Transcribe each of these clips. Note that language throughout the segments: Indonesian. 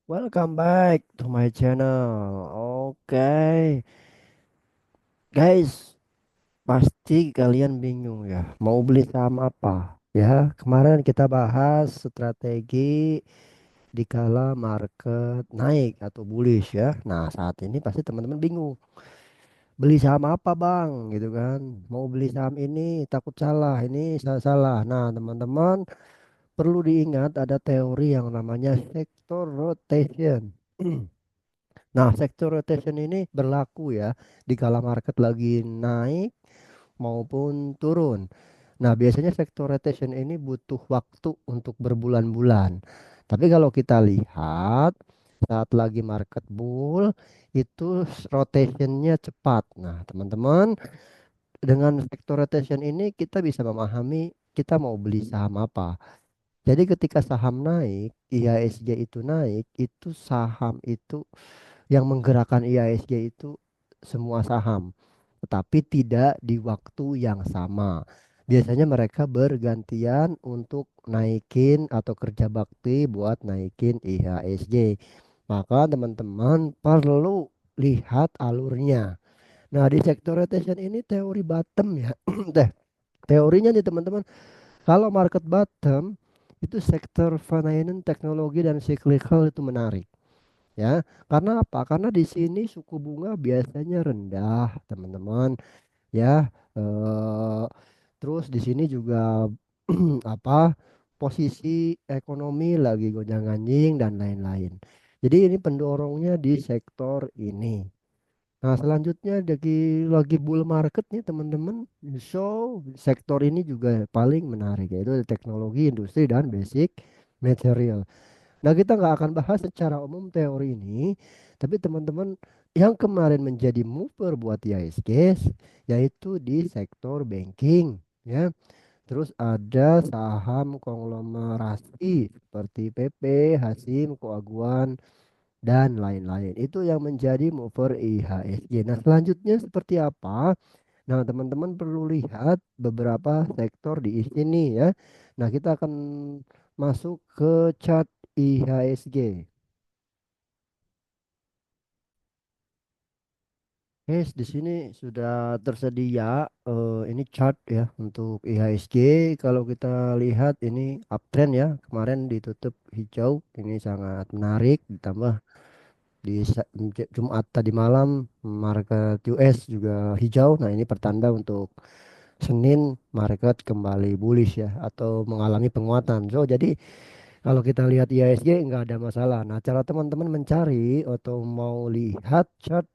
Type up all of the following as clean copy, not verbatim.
Welcome back to my channel. Oke, guys, pasti kalian bingung ya, mau beli saham apa? Ya, kemarin kita bahas strategi di kala market naik atau bullish ya. Nah, saat ini pasti teman-teman bingung, beli saham apa bang? Gitu kan? Mau beli saham ini takut salah, ini salah-salah. Nah, teman-teman perlu diingat ada teori yang namanya sector rotation. Nah, sector rotation ini berlaku ya di kala market lagi naik maupun turun. Nah, biasanya sector rotation ini butuh waktu untuk berbulan-bulan. Tapi kalau kita lihat saat lagi market bull itu rotationnya cepat. Nah, teman-teman, dengan sector rotation ini kita bisa memahami kita mau beli saham apa. Jadi ketika saham naik, IHSG itu naik, itu saham itu yang menggerakkan IHSG itu semua saham, tetapi tidak di waktu yang sama. Biasanya mereka bergantian untuk naikin atau kerja bakti buat naikin IHSG. Maka teman-teman perlu lihat alurnya. Nah, di sector rotation ini teori bottom ya. Teh, teorinya nih teman-teman, kalau market bottom itu sektor finance, teknologi dan cyclical itu menarik. Ya, karena apa? Karena di sini suku bunga biasanya rendah, teman-teman. Ya, terus di sini juga apa? Posisi ekonomi lagi gonjang-ganjing dan lain-lain. Jadi ini pendorongnya di sektor ini. Nah, selanjutnya lagi bull market nih, teman-teman. So, sektor ini juga paling menarik yaitu teknologi, industri dan basic material. Nah, kita nggak akan bahas secara umum teori ini, tapi teman-teman yang kemarin menjadi mover buat IHSG yaitu di sektor banking, ya. Terus ada saham konglomerasi seperti PP, Hasim, Koaguan, dan lain-lain. Itu yang menjadi mover IHSG. Nah, selanjutnya seperti apa? Nah, teman-teman perlu lihat beberapa sektor di sini ya. Nah, kita akan masuk ke chart IHSG. Guys, di sini sudah tersedia ini chart ya untuk IHSG. Kalau kita lihat ini uptrend ya, kemarin ditutup hijau, ini sangat menarik. Ditambah Jumat tadi malam market US juga hijau. Nah, ini pertanda untuk Senin market kembali bullish ya atau mengalami penguatan. So, jadi kalau kita lihat IHSG nggak ada masalah. Nah, cara teman-teman mencari atau mau lihat chart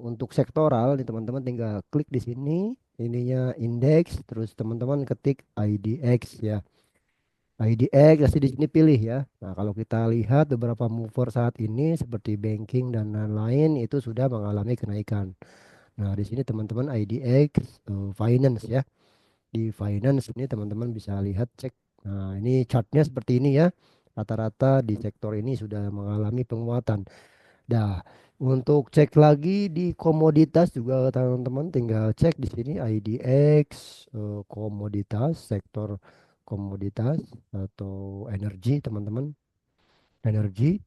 untuk sektoral, nih teman-teman tinggal klik di sini, ininya indeks, terus teman-teman ketik IDX ya. IDX, kasih di sini pilih ya. Nah, kalau kita lihat beberapa mover saat ini seperti banking dan lain-lain itu sudah mengalami kenaikan. Nah, di sini teman-teman IDX finance ya. Di finance ini teman-teman bisa lihat cek. Nah, ini chartnya seperti ini ya. Rata-rata di sektor ini sudah mengalami penguatan. Nah, untuk cek lagi di komoditas juga teman-teman tinggal cek di sini IDX komoditas, sektor komoditas atau energi teman-teman. Energi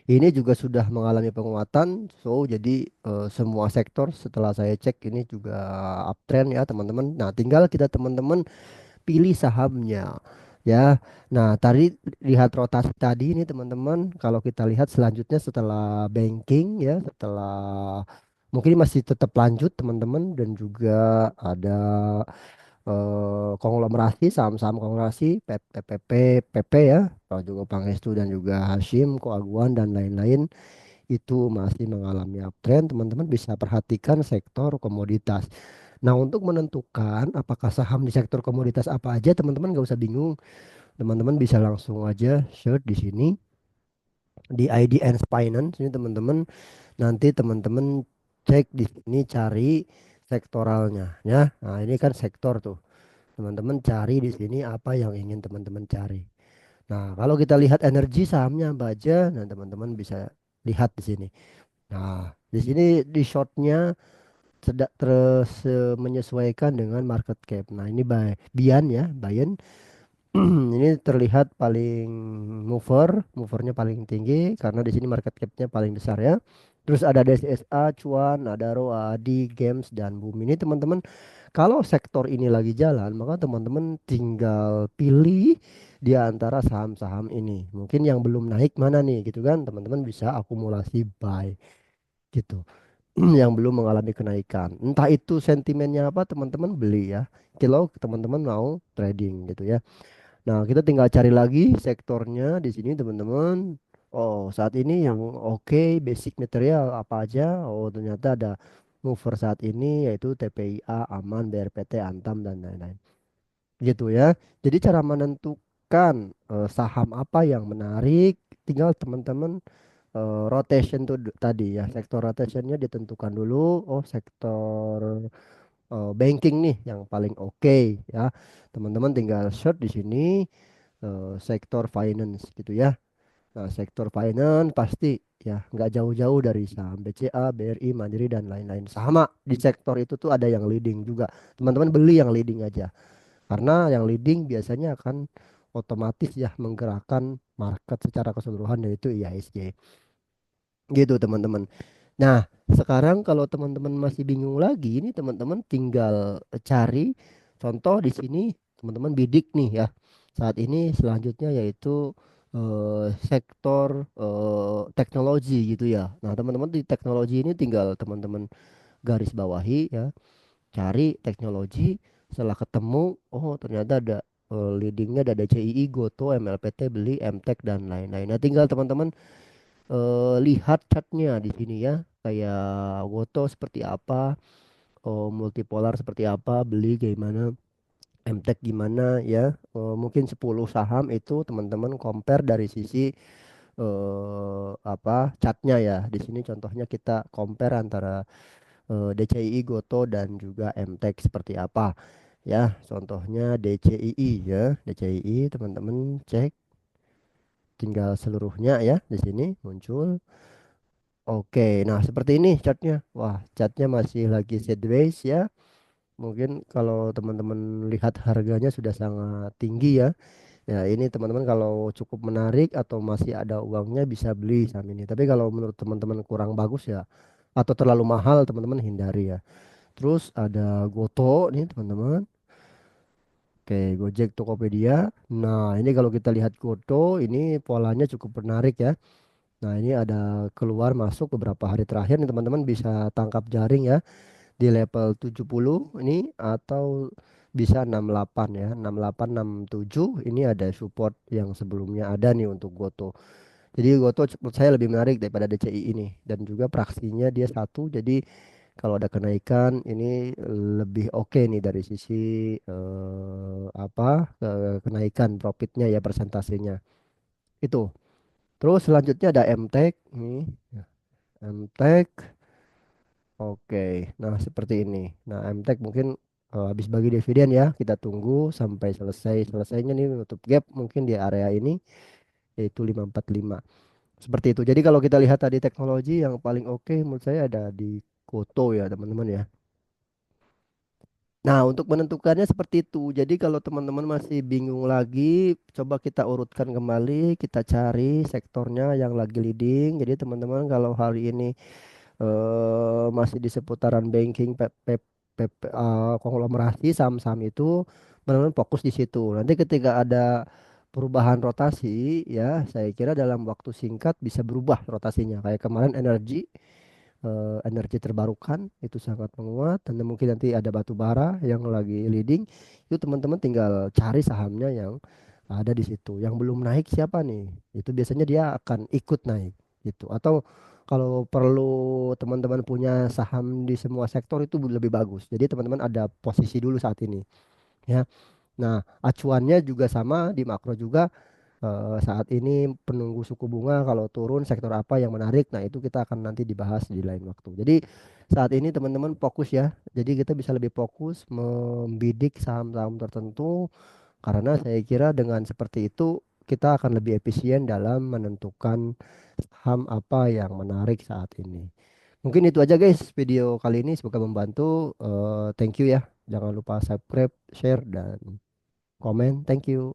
ini juga sudah mengalami penguatan. So, jadi semua sektor setelah saya cek ini juga uptrend ya teman-teman. Nah, tinggal kita teman-teman pilih sahamnya ya. Nah, tadi lihat rotasi tadi ini teman-teman, kalau kita lihat selanjutnya setelah banking ya, setelah mungkin masih tetap lanjut teman-teman dan juga ada konglomerasi saham-saham konglomerasi PPP PP ya, kalau juga Pangestu dan juga Hashim, Koaguan dan lain-lain itu masih mengalami uptrend. Teman-teman bisa perhatikan sektor komoditas. Nah, untuk menentukan apakah saham di sektor komoditas apa aja, teman-teman nggak usah bingung. Teman-teman bisa langsung aja search di sini di IDN Finance ini teman-teman. Nanti teman-teman cek di sini cari sektoralnya ya. Nah, ini kan sektor tuh. Teman-teman cari di sini apa yang ingin teman-teman cari. Nah, kalau kita lihat energi sahamnya apa aja, nah teman-teman bisa lihat di sini. Nah, di sini di shortnya tidak terus menyesuaikan dengan market cap. Nah, ini Bian ya, Bian. Ini terlihat paling movernya paling tinggi karena di sini market capnya paling besar ya. Terus ada DSSA, Cuan, ada ROA, ADI, Games, dan Bumi. Ini teman-teman, kalau sektor ini lagi jalan, maka teman-teman tinggal pilih di antara saham-saham ini. Mungkin yang belum naik mana nih gitu kan, teman-teman bisa akumulasi buy gitu. Yang belum mengalami kenaikan. Entah itu sentimennya apa, teman-teman beli ya. Kalau teman-teman mau trading gitu ya. Nah, kita tinggal cari lagi sektornya di sini, teman-teman. Oh, saat ini yang oke, basic material apa aja? Oh, ternyata ada mover saat ini yaitu TPIA, Aman, BRPT, Antam, dan lain-lain. Gitu ya. Jadi cara menentukan saham apa yang menarik, tinggal teman-teman rotation tuh tadi ya. Sektor rotationnya ditentukan dulu. Oh, sektor banking nih yang paling oke ya. Teman-teman tinggal search di sini sektor finance gitu ya. Nah, sektor finance pasti ya nggak jauh-jauh dari saham BCA, BRI, Mandiri dan lain-lain. Sama di sektor itu tuh ada yang leading juga. Teman-teman beli yang leading aja. Karena yang leading biasanya akan otomatis ya menggerakkan market secara keseluruhan yaitu IHSG. Gitu teman-teman. Nah, sekarang kalau teman-teman masih bingung lagi, ini teman-teman tinggal cari contoh di sini, teman-teman bidik nih ya. Saat ini selanjutnya yaitu sektor teknologi gitu ya. Nah, teman-teman di teknologi ini tinggal teman-teman garis bawahi ya, cari teknologi. Setelah ketemu, oh ternyata ada leadingnya ada DCII, Goto, MLPT, Beli, MTEK dan lain-lain. Nah, tinggal teman-teman lihat chartnya di sini ya, kayak Woto seperti apa, multipolar seperti apa, beli gimana, MTEK gimana ya. Mungkin 10 saham itu teman-teman compare dari sisi apa chartnya ya. Di sini contohnya kita compare antara DCII, Goto dan juga MTEK seperti apa ya. Contohnya DCII ya, DCII teman-teman cek tinggal seluruhnya ya, di sini muncul. Oke, nah seperti ini chartnya. Wah, chartnya masih lagi sideways ya. Mungkin kalau teman-teman lihat harganya sudah sangat tinggi ya. Ya ini teman-teman kalau cukup menarik atau masih ada uangnya bisa beli saham ini. Tapi kalau menurut teman-teman kurang bagus ya atau terlalu mahal teman-teman hindari ya. Terus ada Goto nih teman-teman. Oke, Gojek Tokopedia. Nah, ini kalau kita lihat Goto ini polanya cukup menarik ya. Nah, ini ada keluar masuk beberapa hari terakhir nih teman-teman bisa tangkap jaring ya di level 70 ini atau bisa 68 ya. 68 67 ini ada support yang sebelumnya ada nih untuk Goto. Jadi Goto menurut saya lebih menarik daripada DCI ini dan juga praksinya dia satu jadi kalau ada kenaikan ini lebih oke nih dari sisi apa kenaikan profitnya ya persentasenya. Itu. Terus selanjutnya ada MTEK nih. MTEK. Oke. Nah, seperti ini. Nah, MTEK mungkin habis bagi dividen ya. Kita tunggu sampai selesai. Selesainya nih menutup gap mungkin di area ini yaitu 545. Seperti itu. Jadi kalau kita lihat tadi teknologi yang paling oke menurut saya ada di Koto ya, teman-teman ya. Nah, untuk menentukannya seperti itu. Jadi kalau teman-teman masih bingung lagi, coba kita urutkan kembali, kita cari sektornya yang lagi leading. Jadi teman-teman kalau hari ini masih di seputaran banking, konglomerasi saham-saham itu, benar-benar fokus di situ. Nanti ketika ada perubahan rotasi, ya saya kira dalam waktu singkat bisa berubah rotasinya. Kayak kemarin energi terbarukan itu sangat menguat, dan mungkin nanti ada batu bara yang lagi leading. Itu teman-teman tinggal cari sahamnya yang ada di situ. Yang belum naik siapa nih? Itu biasanya dia akan ikut naik gitu. Atau kalau perlu teman-teman punya saham di semua sektor itu lebih bagus. Jadi teman-teman ada posisi dulu saat ini ya. Nah, acuannya juga sama di makro juga. Saat ini penunggu suku bunga kalau turun sektor apa yang menarik. Nah, itu kita akan nanti dibahas di lain waktu. Jadi saat ini teman-teman fokus ya. Jadi kita bisa lebih fokus membidik saham-saham tertentu karena saya kira dengan seperti itu kita akan lebih efisien dalam menentukan saham apa yang menarik saat ini. Mungkin itu aja guys video kali ini, semoga membantu. Thank you ya. Jangan lupa subscribe, share dan komen. Thank you.